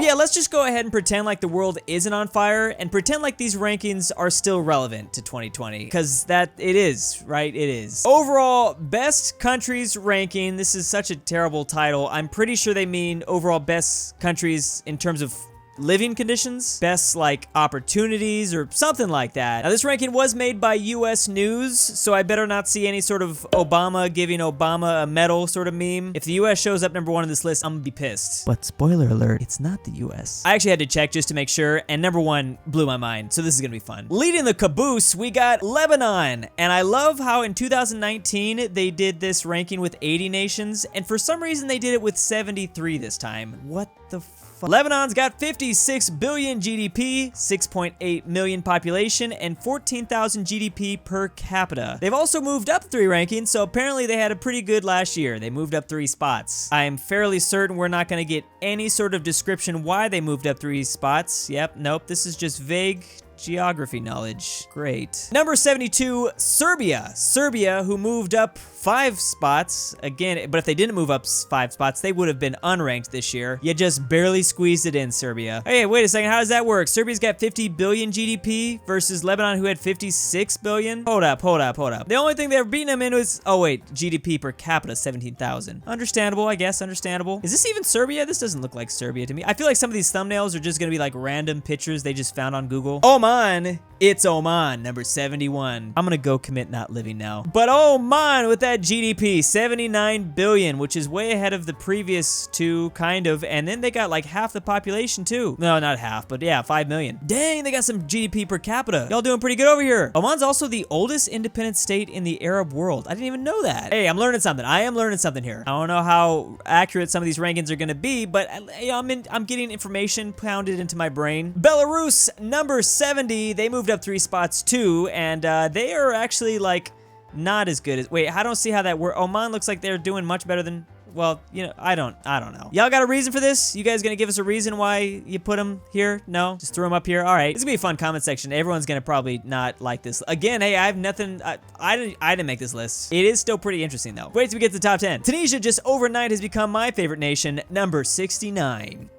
But yeah, let's just go ahead and pretend like the world isn't on fire and pretend like these rankings are still relevant to 2020, because that it is, right? It is. Overall, best countries ranking. This is such a terrible title. I'm pretty sure they mean overall best countries in terms of living conditions, best like opportunities or something like that. Now this ranking was made by US News, so I better not see any sort of Obama giving Obama a medal sort of meme. If the US shows up number 1 on this list, I'm gonna be pissed. But spoiler alert, it's not the US. I actually had to check just to make sure, and number 1 blew my mind, so this is gonna be fun. Leading the caboose, we got Lebanon, and I love how in 2019 they did this ranking with 80 nations, and for some reason they did it with 73 this time. What the f? Lebanon's got 56 billion GDP, 6.8 million population, and 14,000 GDP per capita. They've also moved up 3 rankings, so apparently they had a pretty good last year. They moved up 3 spots. I am fairly certain we're not going to get any sort of description why they moved up 3 spots. Yep, nope, this is just vague geography knowledge. Great. Number 72, Serbia. Serbia, who moved up 5 spots. Again, but if they didn't move up 5 spots, they would have been unranked this year. You just barely squeezed it in, Serbia. Hey, wait a second. How does that work? Serbia's got 50 billion GDP versus Lebanon, who had 56 billion. Hold up. The only thing they're beating them in was, oh wait, GDP per capita, 17,000. Understandable, I guess, understandable. Is this even Serbia? This doesn't look like Serbia to me. I feel like some of these thumbnails are just gonna be like random pictures they just found on Google. Oman, it's Oman, number 71. I'm gonna go commit not living now. But Oman with that GDP, 79 billion, which is way ahead of the previous 2, kind of. And then they got like half the population too. No, not half, but yeah, 5 million. Dang, they got some GDP per capita. Y'all doing pretty good over here. Oman's also the oldest independent state in the Arab world. I didn't even know that. Hey, I'm learning something. I am learning something here. I don't know how accurate some of these rankings are gonna be, but I'm getting information pounded into my brain. Belarus, number 70. They moved up 3 spots too, and they are actually like not as good as, wait, I don't see how that works. Oman looks like they're doing much better than, well, you know, I don't know. Y'all got a reason for this? You guys gonna give us a reason why you put them here? No? Just throw them up here? All right. This is gonna be a fun comment section. Everyone's gonna probably not like this. Again, hey, I have nothing, I didn't make this list. It is still pretty interesting though. Wait till we get to the top 10. Tunisia just overnight has become my favorite nation, number 69.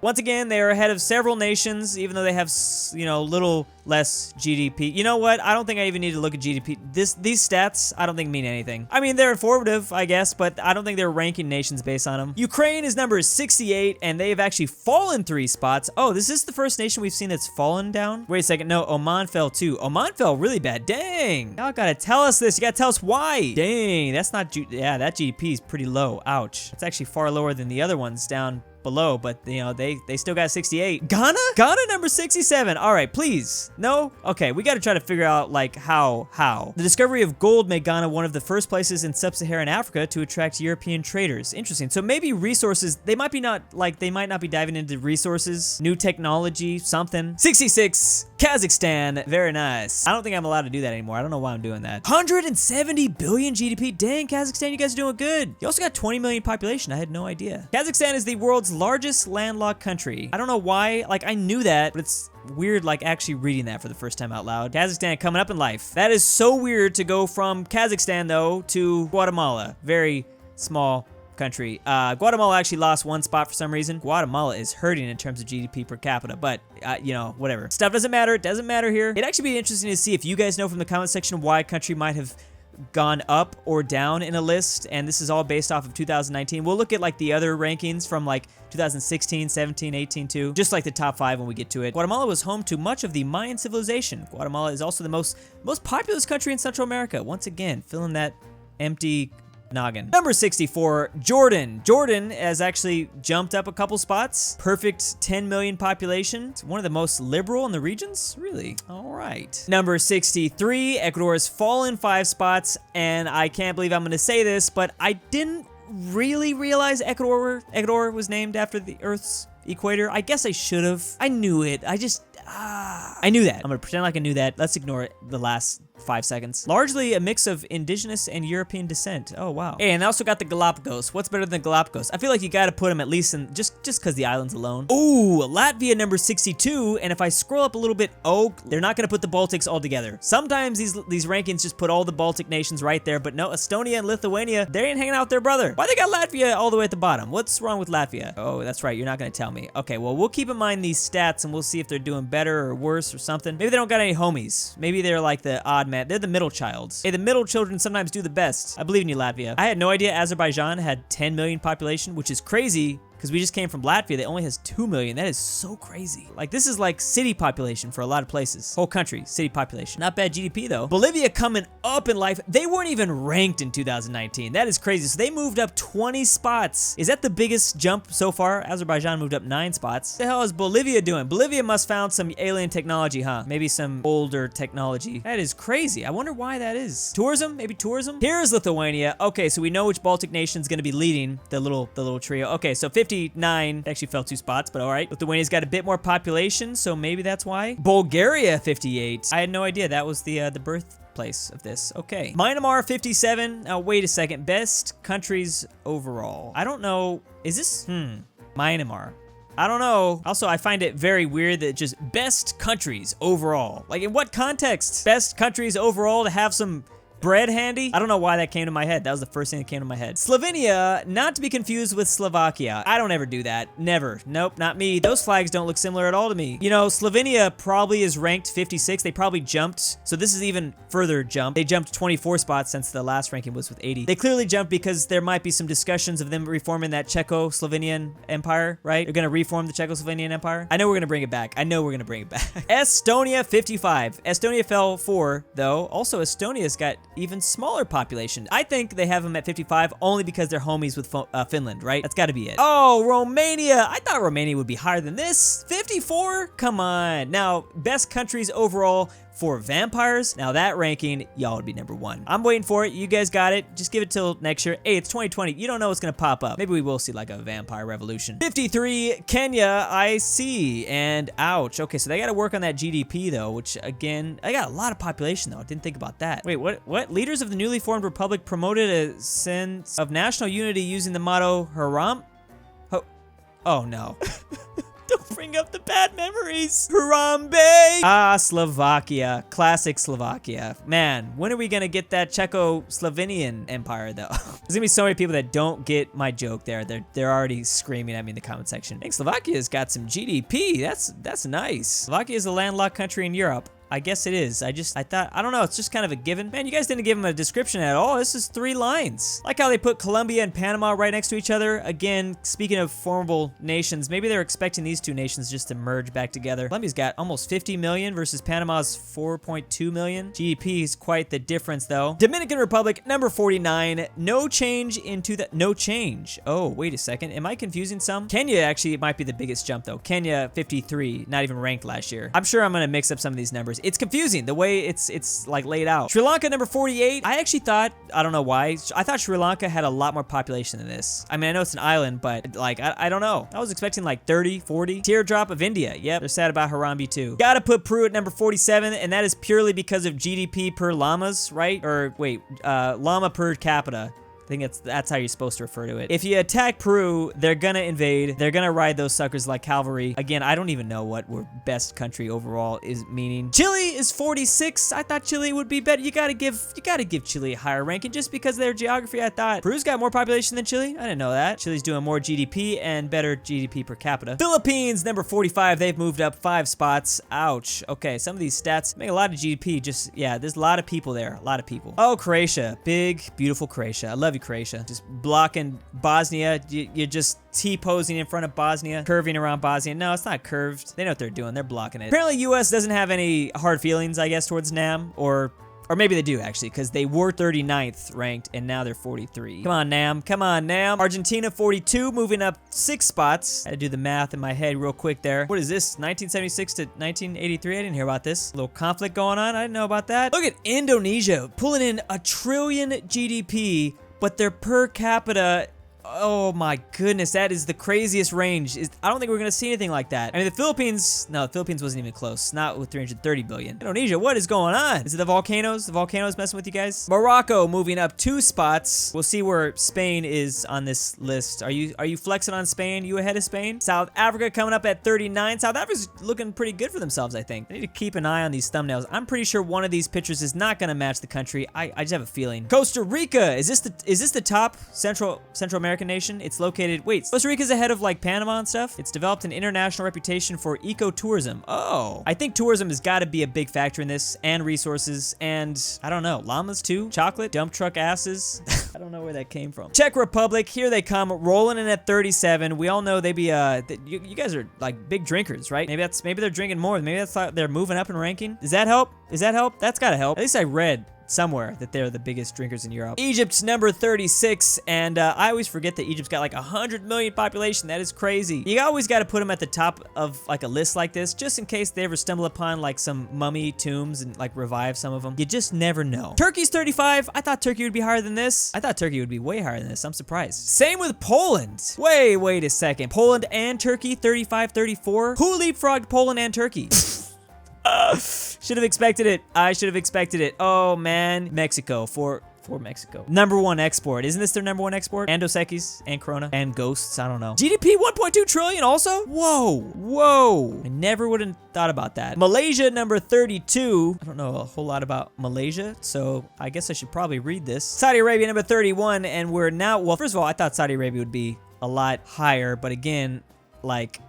Once again, they are ahead of several nations, even though they have, you know, little less GDP. You know what? I don't think I even need to look at GDP. These stats, I don't think mean anything. I mean, they're informative, I guess, but I don't think they're ranking nations based on them. Ukraine is number 68, and they've actually fallen 3 spots. Oh, this is the first nation we've seen that's fallen down? Wait a second. No, Oman fell too. Oman fell really bad. Dang. Y'all gotta tell us this. You gotta tell us why. Dang, that's not, yeah, that GDP is pretty low. Ouch. It's actually far lower than the other ones down below, but you know, they still got 68. Ghana number 67. All right, please. No? Okay, we got to try to figure out like how. The discovery of gold made Ghana one of the first places in sub-Saharan Africa to attract European traders. Interesting. So maybe resources, they might not be diving into resources, new technology, something. 66. Kazakhstan. Very nice. I don't think I'm allowed to do that anymore. I don't know why I'm doing that. 170 billion GDP. Dang, Kazakhstan, you guys are doing good. You also got 20 million population. I had no idea. Kazakhstan is the world's largest landlocked country. I don't know why, like I knew that, but it's weird like actually reading that for the first time out loud. Kazakhstan coming up in life. That is so weird to go from Kazakhstan though to Guatemala. Very small country. Guatemala actually lost 1 spot for some reason. Guatemala is hurting in terms of GDP per capita, but you know, whatever. Stuff doesn't matter. It doesn't matter here. It'd actually be interesting to see if you guys know from the comment section why a country might have gone up or down in a list, and this is all based off of 2019. We'll look at like the other rankings from like 2016, 17, 18 too, just like the top 5 when we get to it. Guatemala was home to much of the Mayan civilization. Guatemala is also the most populous country in Central America. Once again, filling that empty noggin. Number 64, Jordan. Jordan has actually jumped up a couple spots. Perfect 10 million population. It's one of the most liberal in the regions. Really? All right. Number 63, Ecuador has fallen 5 spots, and I can't believe I'm going to say this, but I didn't really realize Ecuador was named after the Earth's equator. I guess I should have. I knew it. I knew that. I'm gonna pretend like I knew that. Let's ignore it the last 5 seconds. Largely a mix of indigenous and European descent. Oh, wow. Hey, and I also got the Galapagos. What's better than Galapagos? I feel like you gotta put them at least in, just because the islands alone. Ooh, Latvia number 62, and if I scroll up a little bit, oh, they're not gonna put the Baltics all together. Sometimes these rankings just put all the Baltic nations right there, but no, Estonia and Lithuania, they ain't hanging out with their brother. Why they got Latvia all the way at the bottom? What's wrong with Latvia? Oh, that's right, you're not gonna tell me. Okay, well, we'll keep in mind these stats, and we'll see if they're doing better or worse or something. Maybe they don't got any homies. Maybe they're like the odd man. They're the middle child. Hey, the middle children sometimes do the best. I believe in you, Latvia. I had no idea Azerbaijan had 10 million population, which is crazy, because we just came from Latvia that only has 2 million. That is so crazy. Like, this is like city population for a lot of places. Whole country, city population. Not bad GDP though. Bolivia coming up in life. They weren't even ranked in 2019. That is crazy. So they moved up 20 spots. Is that the biggest jump so far? Azerbaijan moved up 9 spots. What the hell is Bolivia doing? Bolivia must found some alien technology, huh? Maybe some older technology. That is crazy. I wonder why that is. Tourism? Maybe tourism? Here's Lithuania. Okay, so we know which Baltic nation's gonna be leading the little trio. Okay, so 59 actually fell 2 spots, but all right. Lithuania's got a bit more population, so maybe that's why. Bulgaria 58. I had no idea that was the birthplace of this. Okay. Myanmar 57. Now wait a second. Best countries overall. I don't know. Is this Myanmar? I don't know. Also, I find it very weird that just best countries overall. Like, in what context? Best countries overall to have some bread handy? I don't know why that came to my head. That was the first thing that came to my head. Slovenia, not to be confused with Slovakia. I don't ever do that. Never. Nope, not me. Those flags don't look similar at all to me. You know, Slovenia probably is ranked 56. They probably jumped. So this is even further jump. They jumped 24 spots since the last ranking was with 80. They clearly jumped because there might be some discussions of them reforming that Czechoslovenian empire, right? They're gonna reform the Czechoslovenian empire. I know we're gonna bring it back. I know we're gonna bring it back. Estonia 55. Estonia fell 4 though. Also, Estonia's got even smaller population. I think they have them at 55 only because they're homies with Finland, right? That's got to be it. Oh, Romania. I thought Romania would be higher than this. 54? Come on. Now, best countries overall for vampires. Now that ranking, y'all would be number 1. I'm waiting for it. You guys got it. Just give it till next year. Hey, it's 2020. You don't know what's gonna pop up. Maybe we will see like a vampire revolution. 53, Kenya, I see. And ouch. Okay, so they gotta work on that GDP though, which again, I got a lot of population though. I didn't think about that. Wait, what? Leaders of the newly formed republic promoted a sense of national unity using the motto Haram? Oh no. Don't bring up the bad memories. Harambe! Ah, Slovakia. Classic Slovakia. Man, when are we gonna get that Czechoslovenian empire, though? There's gonna be so many people that don't get my joke there. They're already screaming at me in the comment section. I think Slovakia's got some GDP. That's nice. Slovakia is a landlocked country in Europe. I guess it is. I thought, I don't know, it's just kind of a given. Man, you guys didn't give them a description at all. This is 3 lines. Like how they put Colombia and Panama right next to each other. Again, speaking of formidable nations, maybe they're expecting these 2 nations just to merge back together. Colombia's got almost 50 million versus Panama's 4.2 million. GDP is quite the difference though. Dominican Republic, number 49. No change into the, no change. Oh, wait a second. Am I confusing some? Kenya actually might be the biggest jump though. Kenya, 53, not even ranked last year. I'm sure I'm gonna mix up some of these numbers. It's confusing the way it's like laid out. Sri Lanka number 48. I actually thought, I don't know why, I thought Sri Lanka had a lot more population than this. I mean, I know it's an island, but like, I don't know. I was expecting like 30, 40. Teardrop of India. Yep, they're sad about Harambe too. Gotta put Peru at number 47, and that is purely because of GDP per llamas, right? Or wait, llama per capita. I think that's how you're supposed to refer to it. If you attack Peru, they're gonna invade. They're gonna ride those suckers like cavalry. Again, I don't even know what best country overall is meaning. Chile is 46. I thought Chile would be better. You gotta give Chile a higher ranking just because of their geography. I thought Peru's got more population than Chile. I didn't know that. Chile's doing more GDP and better GDP per capita. Philippines, number 45. They've moved up 5 spots. Ouch. Okay, some of these stats make a lot of GDP. Just, yeah, there's a lot of people there. A lot of people. Oh, Croatia. Big, beautiful Croatia. I love you, Croatia. Just blocking Bosnia. You're just T-posing in front of Bosnia, curving around Bosnia. No, it's not curved. They know what they're doing. They're blocking it. Apparently, US doesn't have any hard feelings, I guess, towards NAM, or maybe they do, actually, because they were 39th ranked, and now they're 43. Come on, NAM. Come on, NAM. Argentina, 42, moving up 6 spots. I had to do the math in my head real quick there. What is this? 1976 to 1983? I didn't hear about this. A little conflict going on. I didn't know about that. Look at Indonesia, pulling in $1 trillion GDP, but their per capita Oh my goodness, that is the craziest range. I don't think we're gonna see anything like that. I mean, the Philippines, no, the Philippines wasn't even close. Not with 330 billion. Indonesia, what is going on? Is it the volcanoes? The volcanoes messing with you guys? Morocco moving up 2 spots. We'll see where Spain is on this list. Are you flexing on Spain? You ahead of Spain? South Africa coming up at 39. South Africa's looking pretty good for themselves, I think. I need to keep an eye on these thumbnails. I'm pretty sure one of these pictures is not gonna match the country. I just have a feeling. Costa Rica, is this the top Central American nation? It's located, wait, Costa Rica's ahead of like Panama and stuff. It's developed an international reputation for ecotourism. Oh, I think tourism has got to be a big factor in this, and resources, and I don't know, llamas too, chocolate, dump truck asses. I don't know where that came from. Czech Republic, here they come, rolling in at 37. We all know they be you guys are like big drinkers, right? Maybe they're drinking more. Maybe that's like they're moving up in ranking. Does that help? Does that help? That's gotta help. At least I read somewhere that they're the biggest drinkers in Europe. Egypt's number 36, and I always forget that Egypt's got like 100 million population. That is crazy. You always got to put them at the top of like a list like this, just in case they ever stumble upon like some mummy tombs and like revive some of them. You just never know. Turkey's 35. I thought Turkey would be higher than this. I thought Turkey would be way higher than this. I'm surprised. Same with Poland. Wait a second. Poland and Turkey, 35, 34. Who leapfrogged Poland and Turkey? Should have expected it. I should have expected it. Oh man, Mexico for Mexico. Number 1 export. Isn't this their number 1 export? And Dos Equis and Corona and Ghosts. I don't know. GDP 1.2 trillion also? Whoa. I never would have thought about that. Malaysia number 32. I don't know a whole lot about Malaysia, so I guess I should probably read this. Saudi Arabia number 31, and we're now, well, first of all, I thought Saudi Arabia would be a lot higher, but again, like,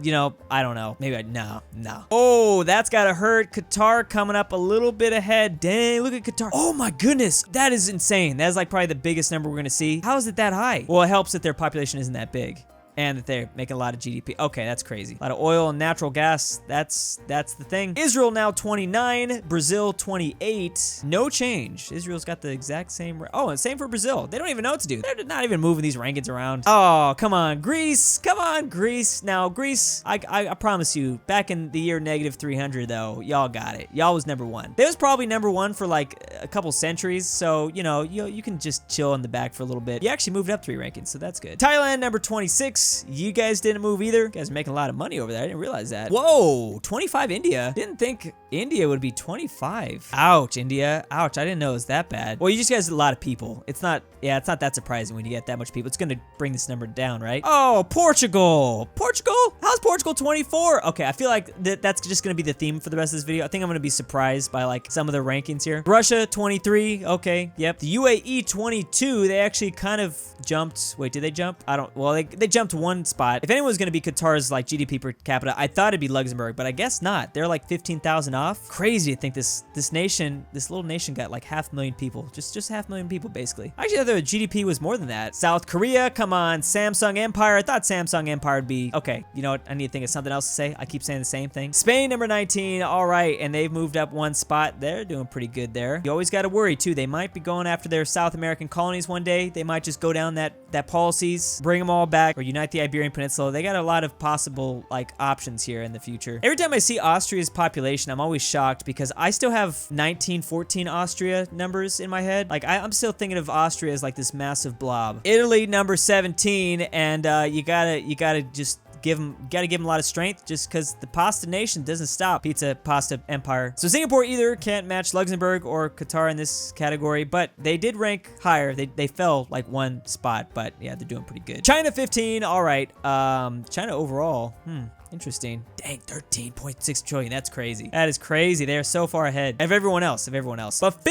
you know, I don't know. Maybe no. Oh, that's gotta hurt. Qatar coming up a little bit ahead. Dang, look at Qatar. Oh my goodness. That is insane. That is like probably the biggest number we're gonna see. How is it that high? Well, it helps that their population isn't that big, and that they're making a lot of GDP. Okay, that's crazy. A lot of oil and natural gas. That's the thing. Israel now 29, Brazil 28. No change. Israel's got the exact same. Oh, and same for Brazil. They don't even know what to do. They're not even moving these rankings around. Oh, come on, Greece. Come on, Greece. Now, Greece, I promise you, back in the year -300 though, y'all got it. Y'all was number 1. They was probably number 1 for like a couple centuries. So, you know, you can just chill in the back for a little bit. You actually moved up 3 rankings, so that's good. Thailand number 26. You guys didn't move either. You guys are making a lot of money over there. I didn't realize that. Whoa, 25 India. Didn't think India would be 25. Ouch, India. Ouch, I didn't know it was that bad. Well, you just guys are a lot of people. It's not that surprising when you get that much people. It's gonna bring this number down, right? Oh, Portugal. Portugal? How's Portugal 24? Okay, I feel like that's just gonna be the theme for the rest of this video. I think I'm gonna be surprised by like some of the rankings here. Russia 23. Okay, yep. The UAE 22. They actually kind of jumped. Wait, did they jump? I don't. Well, they jumped 1 spot. If anyone's gonna be Qatar's like GDP per capita, I thought it'd be Luxembourg, but I guess not. They're like 15,000 off. Crazy to think this little nation got like 500,000 people. Just 500,000 people basically. Actually, I thought the GDP was more than that. South Korea, come on. Samsung Empire. I thought Samsung Empire would be okay. You know what? I need to think of something else to say. I keep saying the same thing. Spain number 19. All right, and they've moved up 1 spot. They're doing pretty good there. You always got to worry too. They might be going after their South American colonies one day. They might just go down that policies, bring them all back, or unite the Iberian Peninsula. They got a lot of possible like options here in the future. Every time I see Austria's population, I'm always shocked because I still have 1914 Austria numbers in my head. Like I'm still thinking of Austria as like this massive blob. Italy number 17, and you gotta just give them a lot of strength, just because the pasta nation doesn't stop. Pizza pasta empire. So Singapore either can't match Luxembourg or Qatar in this category, but they did rank higher. They fell like 1 spot, but yeah, they're doing pretty good. China 15. All right. China overall. Interesting. Dang, 13.6 trillion. That's crazy. That is crazy. They are so far ahead of everyone else. But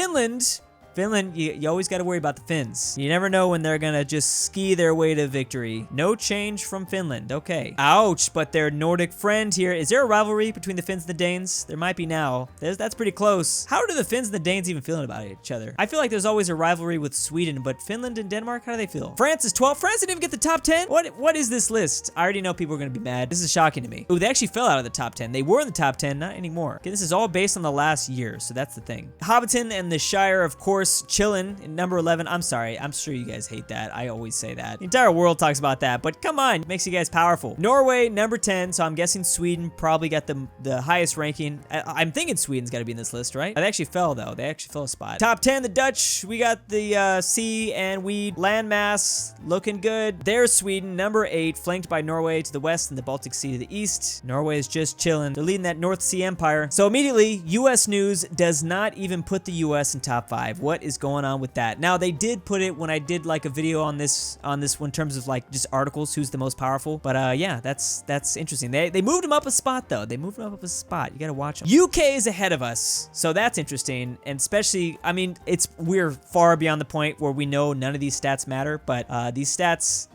Finland, you always got to worry about the Finns. You never know when they're gonna just ski their way to victory. No change from Finland. Okay. Ouch, but their Nordic friend here. Is there a rivalry between the Finns and the Danes? There might be now. That's pretty close. How do the Finns and the Danes even feel about each other? I feel like there's always a rivalry with Sweden, but Finland and Denmark, how do they feel? France is 12. France didn't even get the top 10? What is this list? I already know people are gonna be mad. This is shocking to me. Ooh, they actually fell out of the top 10. They were in the top 10, not anymore. Okay, this is all based on the last year, so that's the thing. Hobbiton and the Shire, of course, course, chillin' in number 11. I'm sorry. I'm sure you guys hate that. I always say that. The entire world talks about that, but come on, it makes you guys powerful. Norway, number 10. So I'm guessing Sweden probably got the highest ranking. I'm thinking Sweden's got to be in this list, right? They actually fell, though. They actually fell a spot. Top 10, the Dutch. We got the sea and weed landmass looking good. There's Sweden, number 8, flanked by Norway to the west and the Baltic Sea to the east. Norway is just chilling. They're leading that North Sea empire. So immediately, U.S. News does not even put the U.S. in top 5. What is going on with that? Now, they did put it when I did like a video on this one in terms of like just articles, who's the most powerful. But yeah, that's interesting. They moved them up a spot though. They moved them up a spot. You gotta watch them. UK is ahead of us, so that's interesting. And especially, I mean, we're far beyond the point where we know none of these stats matter. But these stats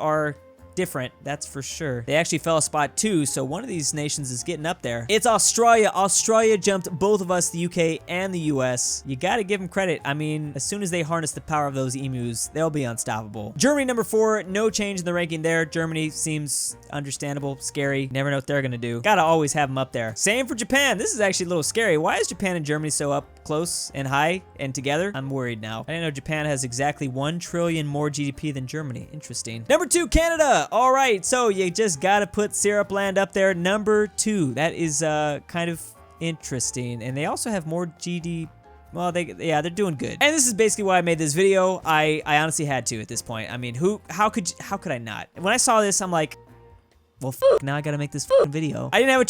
are different, that's for sure. They actually fell a spot too, so one of these nations is getting up there. It's Australia. Australia jumped both of us, the UK and the US. You gotta give them credit. I mean, as soon as they harness the power of those emus, they'll be unstoppable. Germany, number 4, no change in the ranking there. Germany seems understandable, scary. Never know what they're gonna do. Gotta always have them up there. Same for Japan. This is actually a little scary. Why is Japan and Germany so up close and high and together? I'm worried now. I didn't know Japan has exactly 1 trillion more GDP than Germany. Interesting. Number 2, Canada. All right, so you just gotta put Syrup Land up there. Number 2. That is kind of interesting. And they also have more GDP. Well, they're doing good. And this is basically why I made this video. I honestly had to at this point. I mean, how could I not? When I saw this, I'm like, well, now I gotta make this video. I didn't have a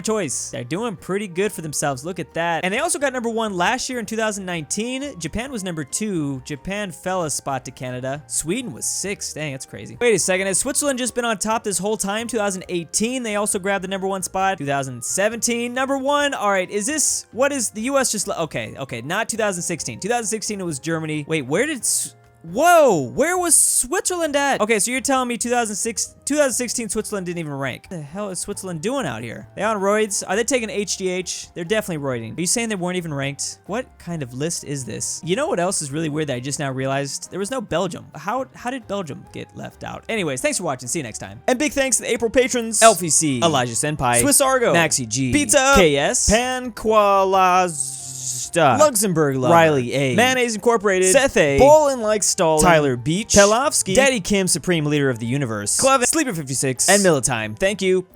choice. They're doing pretty good for themselves. Look at that. And they also got number 1 last year in 2019. Japan was number 2. Japan fell a spot to Canada. Sweden was 6. Dang, that's crazy. Wait a second. Has Switzerland just been on top this whole time? 2018, they also grabbed the number 1 spot. 2017, number 1. All right, what is the US just, okay, not 2016. 2016, it was Germany. Wait, whoa, where was Switzerland at? Okay, so you're telling me 2016 Switzerland didn't even rank. What the hell is Switzerland doing out here? They on roids? Are they taking HGH? They're definitely roiding. Are you saying they weren't even ranked? What kind of list is this? You know what else is really weird that I just now realized? There was no Belgium. How did Belgium get left out? Anyways, thanks for watching. See you next time. And big thanks to the April patrons: Elphie C, Elijah Senpai, SwissAargau, Maxy G, Pizza, KS, Kawalerzysta, LuxembourgLover, Riley A, Mayonnaise Incorporated, Seth A, BallinLikeStalin, Tyler Beach, Pelovski, Daddy Kim, Supreme Leader of the Universe, Clevin, Sleeper56, and Millatime. Thank you.